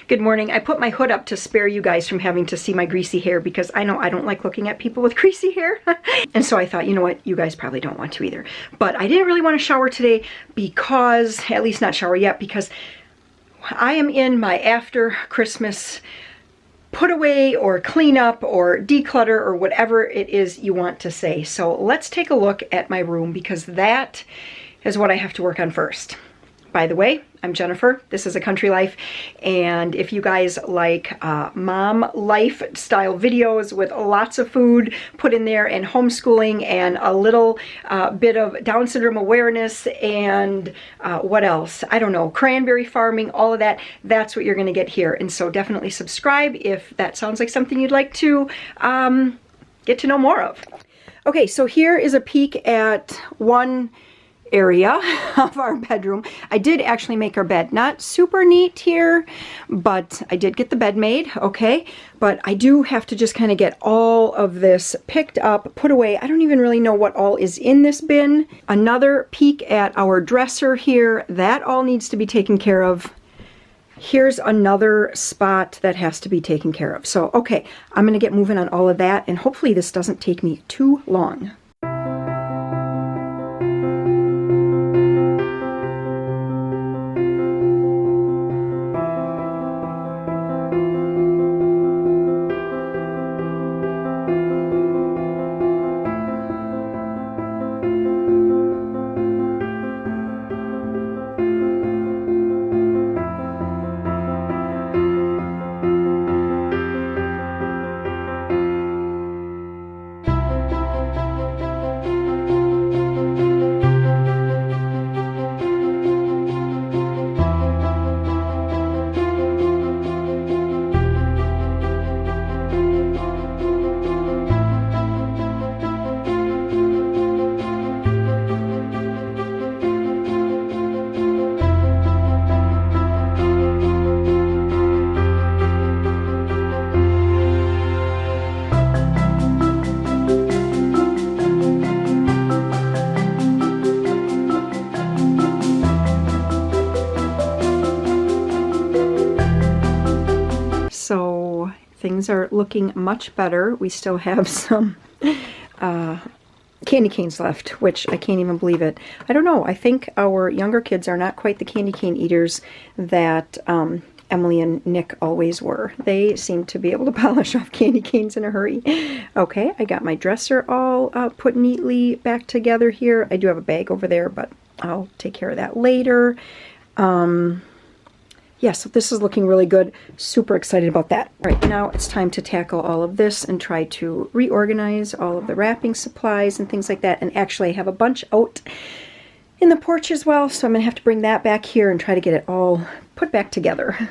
Good morning. I put my hood up to spare you guys from having to see my greasy hair because I know I don't like looking at people with greasy hair. And so I thought, you know what, you guys probably don't want to either. But I didn't really want to shower today because, at least not shower yet, because I am in my after Christmas put away or clean up or declutter or whatever it is you want to say. So let's take a look at my room because that is what I have to work on first. By the way, I'm Jennifer. This is A Country Life, and if you guys like mom lifestyle videos with lots of food put in there and homeschooling and a little bit of Down syndrome awareness and what else? I don't know, cranberry farming, all of that, that's what you're going to get here. And so definitely subscribe if that sounds like something you'd like to get to know more of. Okay, so here is a peek at one area of our bedroom. I did actually make our bed. Not super neat here, but I did get the bed made, okay? But I do have to just kind of get all of this picked up, put away. I don't even really know what all is in this bin. Another peek at our dresser here. That all needs to be taken care of. Here's another spot that has to be taken care of. So, okay, I'm going to get moving on all of that, and hopefully this doesn't take me too long. So things are looking much better. We still have some candy canes left, which I can't even believe it. I don't know. I think our younger kids are not quite the candy cane eaters that Emily and Nick always were. They seem to be able to polish off candy canes in a hurry. Okay, I got my dresser all put neatly back together here. I do have a bag over there, but I'll take care of that later. Yeah, so this is looking really good. Super excited about that. All right, now it's time to tackle all of this and try to reorganize all of the wrapping supplies and things like that. And actually I have a bunch out in the porch as well, so I'm gonna have to bring that back here and try to get it all put back together.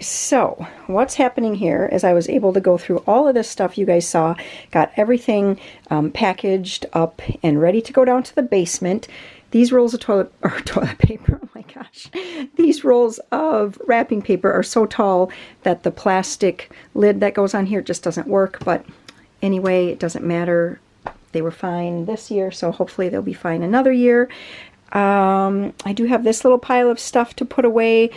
So what's happening here is I was able to go through all of this stuff you guys saw, got everything packaged up and ready to go down to the basement. These rolls of toilet paper, oh my gosh, these rolls of wrapping paper are so tall that the plastic lid that goes on here just doesn't work. But anyway, it doesn't matter. They were fine this year, so hopefully they'll be fine another year. I do have this little pile of stuff to put away.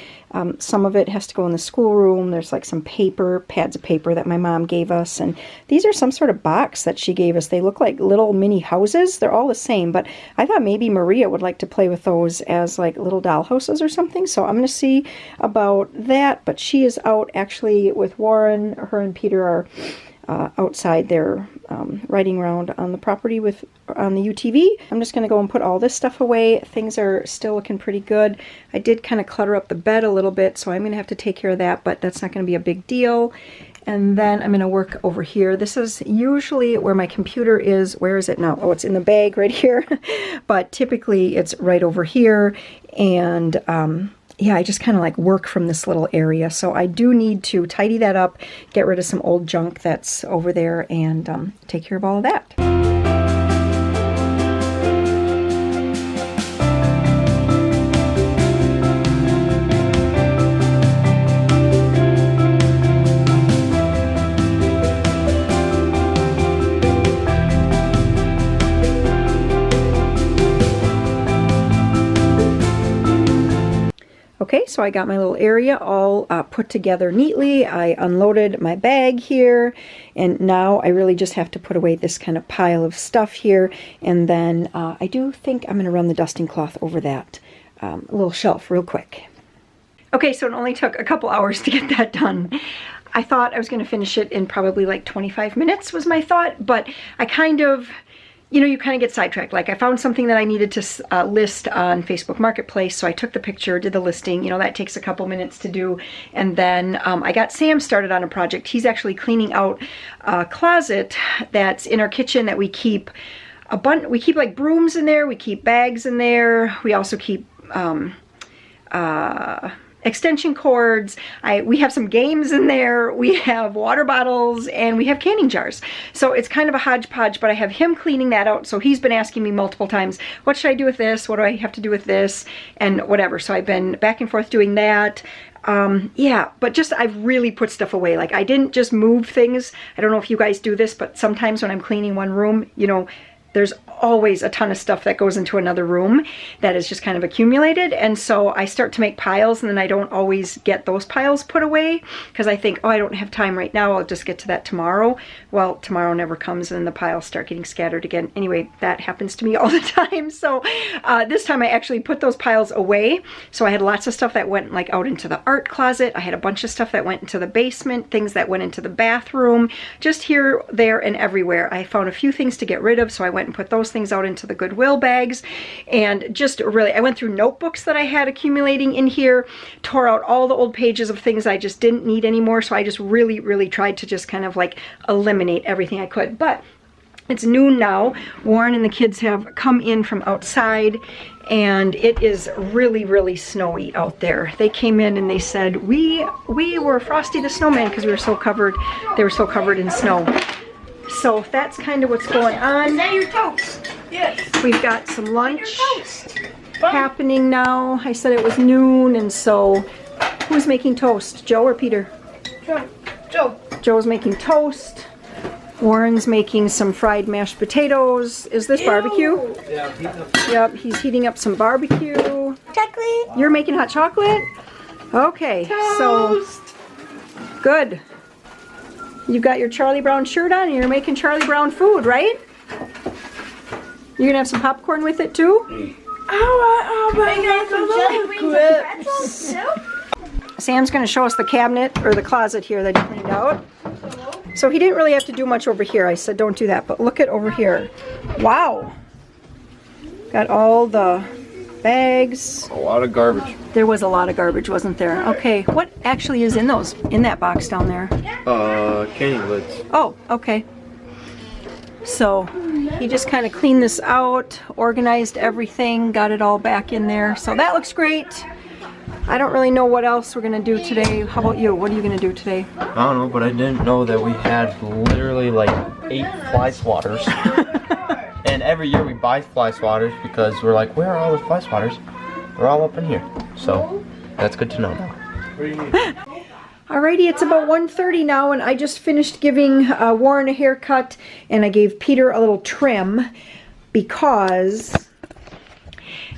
Some of it has to go in the schoolroom. There's like some pads of paper that my mom gave us, and these are some sort of box that she gave us. They look like little mini houses. They're all the same, but I thought maybe Maria would like to play with those as like little doll houses or something, so I'm going to see about that. But she is out actually with Warren. Her and Peter are outside there riding around on the property on the UTV. I'm just going to go and put all this stuff away. Things are still looking pretty good. I did kind of clutter up the bed a little bit, so I'm going to have to take care of that, but that's not going to be a big deal. And then I'm going to work over here. This is usually where my computer is. Where is it now? Oh, it's in the bag right here. But typically it's right over here. And yeah, I just kind of like work from this little area. So I do need to tidy that up, get rid of some old junk that's over there, and take care of all of that. Okay, so I got my little area all put together neatly. I unloaded my bag here, and now I really just have to put away this kind of pile of stuff here, and then I do think I'm going to run the dusting cloth over that little shelf real quick. Okay, so it only took a couple hours to get that done. I thought I was going to finish it in probably like 25 minutes was my thought, but I kind of... You know, you kind of get sidetracked. Like I found something that I needed to list on Facebook Marketplace, so I took the picture, did the listing. You know, that takes a couple minutes to do. And then I got Sam started on a project. He's actually cleaning out a closet that's in our kitchen that we keep we keep like brooms in there, we keep bags in there, we also keep extension cords. We have some games in there, we have water bottles, and we have canning jars. So it's kind of a hodgepodge, but I have him cleaning that out. So he's been asking me multiple times, what should I do with this? What do I have to do with this? And whatever. So I've been back and forth doing that. Yeah, but just I've really put stuff away. Like I didn't just move things. I don't know if you guys do this, but sometimes when I'm cleaning one room, you know, there's always a ton of stuff that goes into another room that is just kind of accumulated, and so I start to make piles, and then I don't always get those piles put away because I think, oh, I don't have time right now, I'll just get to that tomorrow. Well, tomorrow never comes, and the piles start getting scattered again. Anyway, that happens to me all the time. So this time I actually put those piles away. So I had lots of stuff that went like out into the art closet. I had a bunch of stuff that went into the basement, things that went into the bathroom, just here, there, and everywhere. I found a few things to get rid of, so I went and put those things out into the Goodwill bags, and just really I went through notebooks that I had accumulating in here, tore out all the old pages of things I just didn't need anymore. So I just really tried to just kind of like eliminate everything I could. But it's noon now. Warren and the kids have come in from outside, and it is really snowy out there. They came in and they said we were Frosty the Snowman because we were so covered. They were so covered in snow. So that's kind of what's going on. Is that your toast? Yes. We've got some lunch happening now. I said it was noon, and so who's making toast? Joe or Peter? Joe. Joe's making toast. Warren's making some fried mashed potatoes. Is this barbecue? Yeah. Yep, he's heating up some barbecue. Chocolate. You're making hot chocolate? Okay, Toast. so good. You've got your Charlie Brown shirt on and you're making Charlie Brown food, right? You're gonna have some popcorn with it too? Sam's gonna show us the cabinet or the closet here that he cleaned out. So he didn't really have to do much over here. I said don't do that, but look at over here. Wow. Got all the bags. A lot of garbage. There was a lot of garbage, wasn't there? Okay, what actually is in that box down there? Canning lids. Oh, okay. So he just kind of cleaned this out, organized everything, got it all back in there. So that looks great. I don't really know what else we're gonna do today. How about you? What are you gonna do today? I don't know, but I didn't know that we had literally like 8 fly swatters. And every year we buy fly swatters because we're like, where are all the fly swatters? They're all up in here. So that's good to know now. What do you need? Alrighty, it's about 1:30 now, and I just finished giving Warren a haircut, and I gave Peter a little trim because,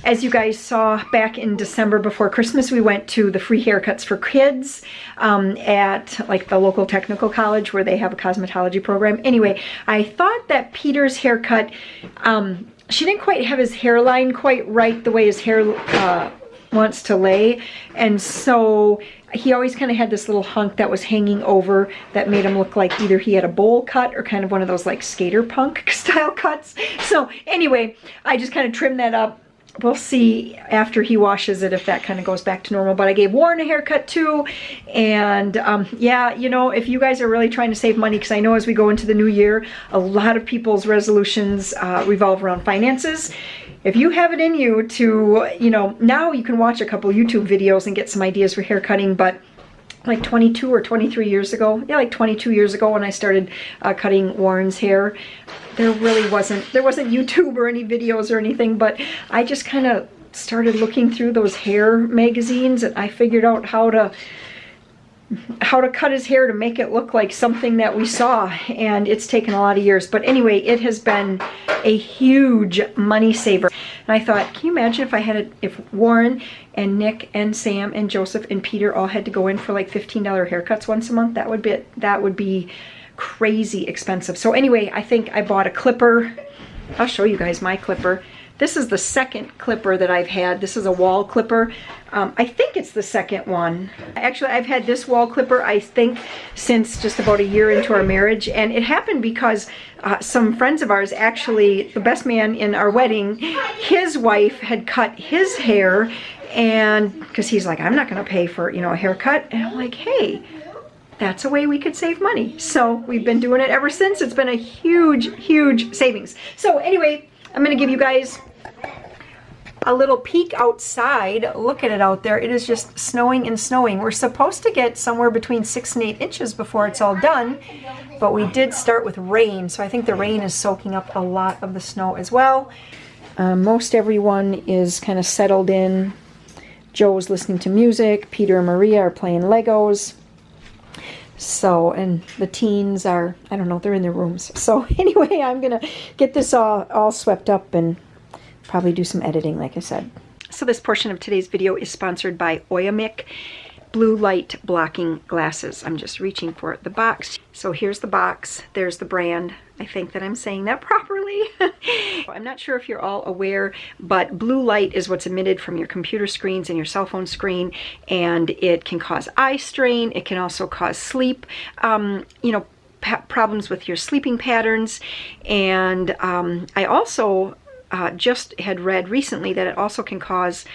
as you guys saw back in December before Christmas, we went to the free haircuts for kids at like the local technical college where they have a cosmetology program. Anyway, I thought that Peter's haircut, she didn't quite have his hairline quite right the way his hair wants to lay, and so he always kind of had this little hunk that was hanging over that made him look like either he had a bowl cut or kind of one of those like skater punk style cuts. So anyway, I just kind of trimmed that up. we'll see after he washes it if that kind of goes back to normal. But I gave Warren a haircut too. And yeah, you know, if you guys are really trying to save money, because I know as we go into the new year, a lot of people's resolutions revolve around finances. If you have it in you to, you know, now you can watch a couple YouTube videos and get some ideas for hair cutting, but like 22 or 23 years ago, yeah, like 22 years ago when I started cutting Warren's hair, there wasn't YouTube or any videos or anything, but I just kind of started looking through those hair magazines, and I figured out how to cut his hair to make it look like something that we saw, and it's taken a lot of years. But anyway, it has been a huge money saver. And I thought, can you imagine if Warren and Nick and Sam and Joseph and Peter all had to go in for like $15 haircuts once a month? That would be crazy expensive. So anyway, I think I bought a clipper. I'll show you guys my clipper. This is the second clipper that I've had. This is a wall clipper. I think it's the second one. Actually, I've had this wall clipper, I think, since just about a year into our marriage. And it happened because some friends of ours, actually, the best man in our wedding, his wife had cut his hair. And because he's like, I'm not going to pay for, you know, a haircut. And I'm like, hey, that's a way we could save money. So we've been doing it ever since. It's been a huge, huge savings. So anyway, I'm going to give you guys a little peek outside. Look at it out there. It is just snowing and snowing. We're supposed to get somewhere between 6 and 8 inches before it's all done, but we did start with rain, so I think the rain is soaking up a lot of the snow as well. Most everyone is kind of settled in. Joe's listening to music. Peter and Maria are playing Legos. So, and the teens are, I don't know, they're in their rooms. So anyway, I'm going to get this all swept up and probably do some editing, like I said. So this portion of today's video is sponsored by Oiamik blue light blocking glasses. I'm just reaching for the box. So here's the box. There's the brand. I think that I'm saying that properly. I'm not sure if you're all aware, but blue light is what's emitted from your computer screens and your cell phone screen, and it can cause eye strain. It can also cause sleep, you know, problems with your sleeping patterns. And I also just had read recently that it also can cause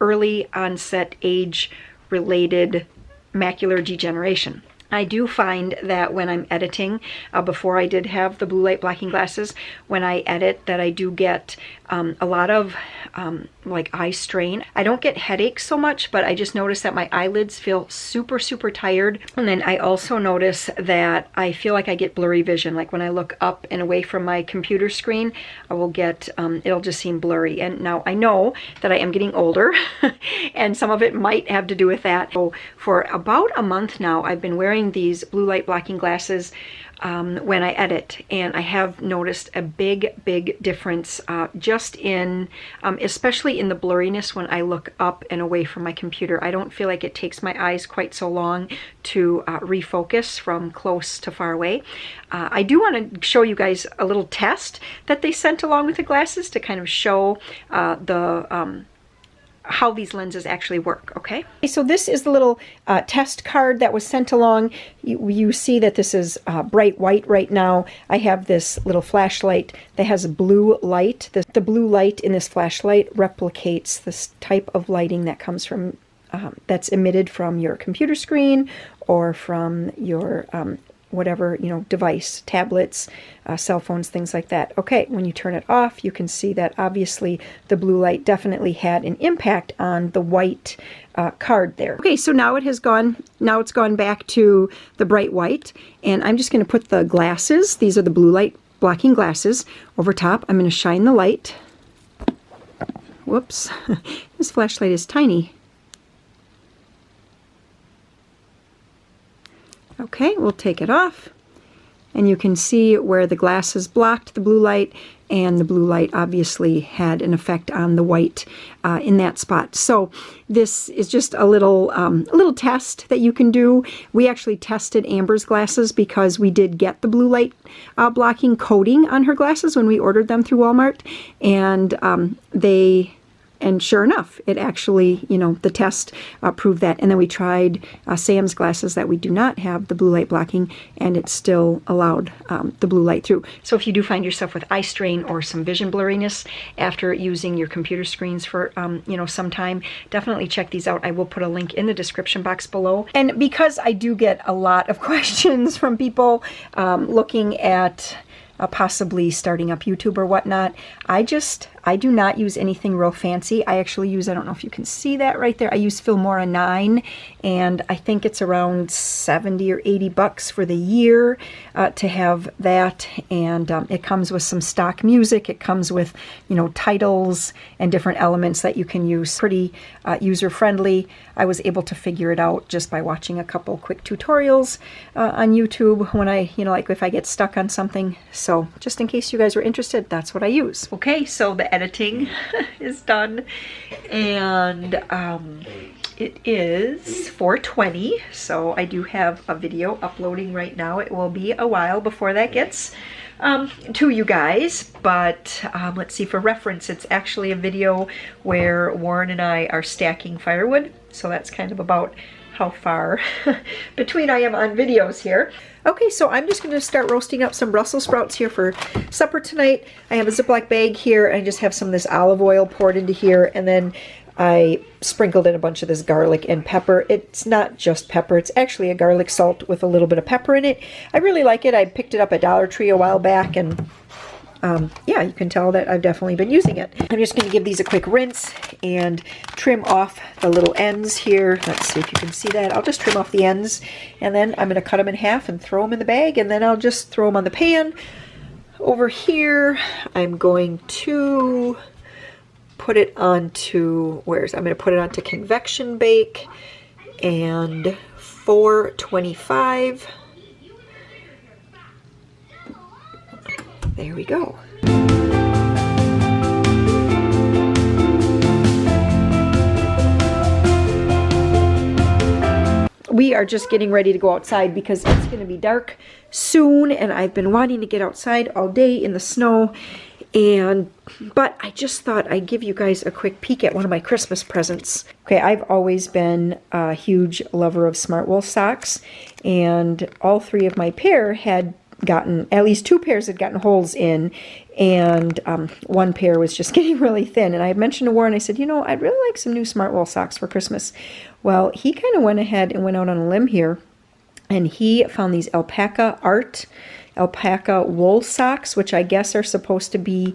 early onset age-related macular degeneration. I do find that when I'm editing, before I did have the blue light blocking glasses, when I edit, that I do get a lot of like eye strain. I don't get headaches so much, but I just notice that my eyelids feel super, super tired. And then I also notice that I feel like I get blurry vision. Like when I look up and away from my computer screen, I will get, it'll just seem blurry. And now I know that I am getting older and some of it might have to do with that. So for about a month now, I've been wearing these blue light blocking glasses when I edit, and I have noticed a big, big difference just in, especially in the blurriness when I look up and away from my computer. I don't feel like it takes my eyes quite so long to refocus from close to far away. I do want to show you guys a little test that they sent along with the glasses to kind of show how these lenses actually work, okay? So this is the little test card that was sent along. You see that this is bright white right now. I have this little flashlight that has a blue light. The blue light in this flashlight replicates this type of lighting that comes from, that's emitted from your computer screen or from your whatever, you know, device, tablets, cell phones, things like that. Okay, when you turn it off, you can see that obviously the blue light definitely had an impact on the white card there. Okay, so now it's gone back to the bright white, and I'm just going to put the glasses, these are the blue light blocking glasses, over top. I'm going to shine the light. Whoops, this flashlight is tiny. Okay, we'll take it off, and you can see where the glasses blocked the blue light, and the blue light obviously had an effect on the white in that spot. So this is just a little test that you can do. We actually tested Amber's glasses because we did get the blue light blocking coating on her glasses when we ordered them through Walmart, and they And sure enough, it actually, you know, the test proved that. And then we tried Sam's glasses that we do not have the blue light blocking, and it still allowed the blue light through. So if you do find yourself with eye strain or some vision blurriness after using your computer screens for, you know, some time, definitely check these out. I will put a link in the description box below. And because I do get a lot of questions from people looking at possibly starting up YouTube or whatnot, I do not use anything real fancy. I actually use, I don't know if you can see that right there, I use Filmora 9, and I think it's around 70 or 80 bucks for the year to have that, and it comes with some stock music. It comes with, you know, titles and different elements that you can use. Pretty user-friendly. I was able to figure it out just by watching a couple quick tutorials on YouTube when I, you know, like if I get stuck on something. So just in case you guys were interested, that's what I use. Okay, so the editing is done, and it is 4:20, so I do have a video uploading right now. It will be a while before that gets to you guys, but let's see, for reference, it's actually a video where Warren and I are stacking firewood, so that's kind of about how far between I am on videos here. Okay, so I'm just going to start roasting up some Brussels sprouts here for supper tonight. I have a Ziploc bag here. I just have some of this olive oil poured into here, and then I sprinkled in a bunch of this garlic and pepper. It's not just pepper, it's actually a garlic salt with a little bit of pepper in it. I really like it. I picked it up at Dollar Tree a while back, and yeah, you can tell that I've definitely been using it. I'm just going to give these a quick rinse and trim off the little ends here. Let's see if you can see that. I'll just trim off the ends, and then I'm going to cut them in half and throw them in the bag, and then I'll just throw them on the pan. Over here, I'm going to put it onto, I'm going to put it onto convection bake, and 425. There we go. We are just getting ready to go outside because it's going to be dark soon, and I've been wanting to get outside all day in the snow. But I just thought I'd give you guys a quick peek at one of my Christmas presents. Okay, I've always been a huge lover of smart wool socks, and all three of my pair had gotten, at least 2 pairs had gotten holes in, and 1 pair was just getting really thin. And I had mentioned to Warren, I said, you know, I'd really like some new smart wool socks for Christmas. Well, he kind of went ahead and went out on a limb here, and he found these alpaca wool socks, which I guess are supposed to be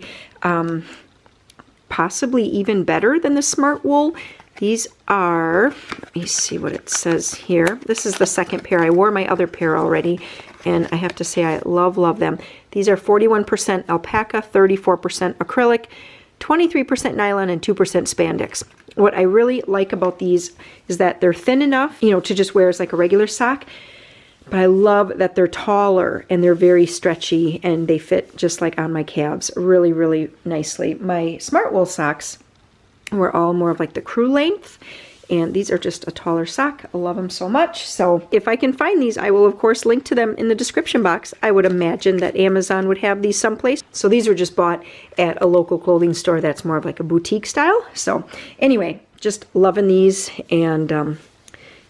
possibly even better than the smart wool. These are, let me see what it says here. This is the second pair. I wore my other pair already, and I have to say I love them. These are 41% alpaca, 34% acrylic, 23% nylon, and 2% spandex. What I really like about these is that they're thin enough, you know, to just wear as like a regular sock, but I love that they're taller and they're very stretchy, and they fit just like on my calves really, really nicely. My smart wool socks were all more of like the crew length, and these are just a taller sock. I love them so much. So if I can find these, I will of course link to them in the description box. I would imagine that Amazon would have these someplace. So these were just bought at a local clothing store that's more of like a boutique style. So anyway, just loving these, and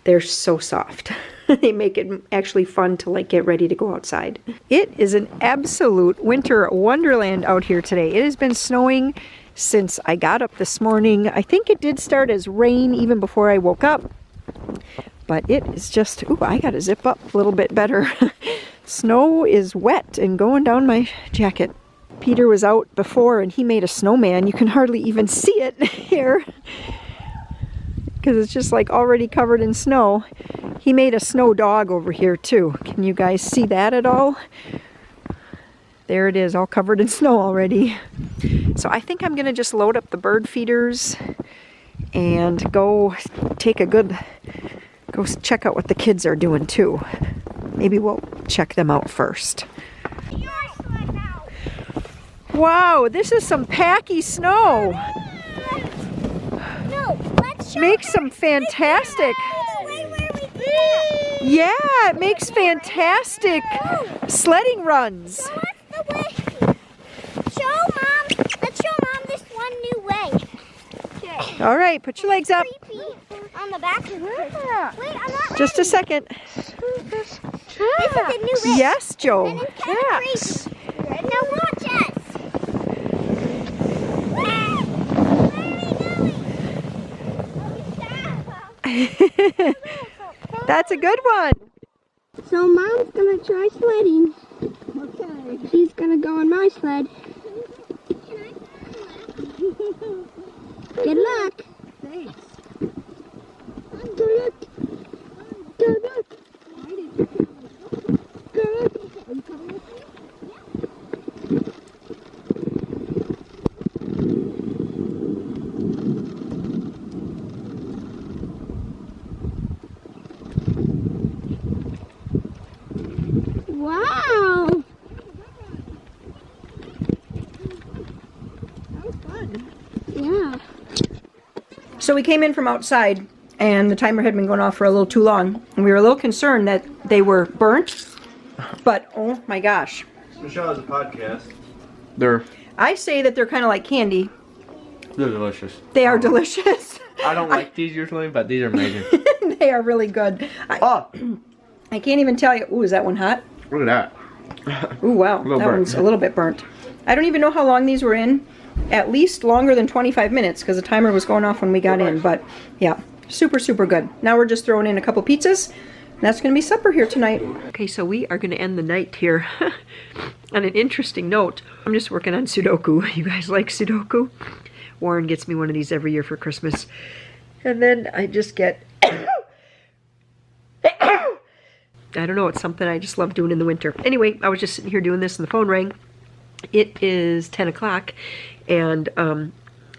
they're so soft. They make it actually fun to like get ready to go outside. It is an absolute winter wonderland out here today. It has been snowing since I got up this morning. I think it did start as rain even before I woke up, but it is just, ooh, I gotta zip up a little bit better. Snow is wet and going down my jacket. Peter was out before and he made a snowman. You can hardly even see it here because it's just like already covered in snow. He made a snow dog over here too. Can you guys see that at all? There it is, all covered in snow already. So I think I'm gonna just load up the bird feeders and go take a go check out what the kids are doing too. Maybe we'll check them out first. Wow, this is some packy snow. Makes some fantastic. Yeah, it makes fantastic sledding runs. Show Mom. Let's show Mom this one new way. Okay. All right, put your legs up. On the back. Wait, I'm not Just a second. This is a new list. Yes, Joe. And it's kind of crazy. Now watch us. That's a good one. So Mom's gonna try sledding. Okay. She's gonna go on my sled. Good luck. Thanks. Good luck. Good luck. Good luck. Wow. That was fun. Yeah. So we came in from outside and the timer had been going off for a little too long. And we were a little concerned that they were burnt. But oh my gosh. Michelle has a podcast. I say that they're kind of like candy. They're delicious. They are delicious. I don't like these usually, but these are amazing. They are really good. I can't even tell you. Ooh, is that one hot? Look at that. Ooh, wow. That one's a little bit burnt. I don't even know how long these were in. At least longer than 25 minutes because the timer was going off when we got in. But yeah, super, super good. Now we're just throwing in a couple pizzas. And that's going to be supper here tonight. Okay, so we are going to end the night here on an interesting note. I'm just working on Sudoku. You guys like Sudoku? Warren gets me one of these every year for Christmas. And then I just get... I don't know, it's something I just love doing in the winter. Anyway, I was just sitting here doing this and the phone rang. It is 10 o'clock and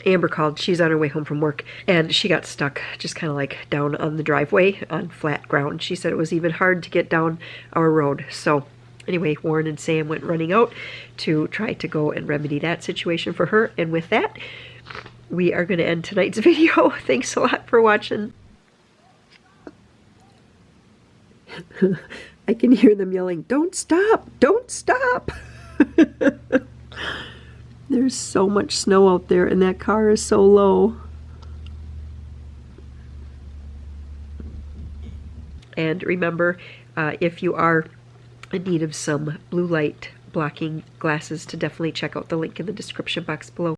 Amber called. She's on her way home from work and she got stuck just kind of like down on the driveway on flat ground. She said it was even hard to get down our road. So anyway, Warren and Sam went running out to try to go and remedy that situation for her. And with that, we are going to end tonight's video. Thanks a lot for watching. I can hear them yelling, "Don't stop! Don't stop!" There's so much snow out there and that car is so low. And remember, if you are in need of some blue light blocking glasses, to definitely check out the link in the description box below.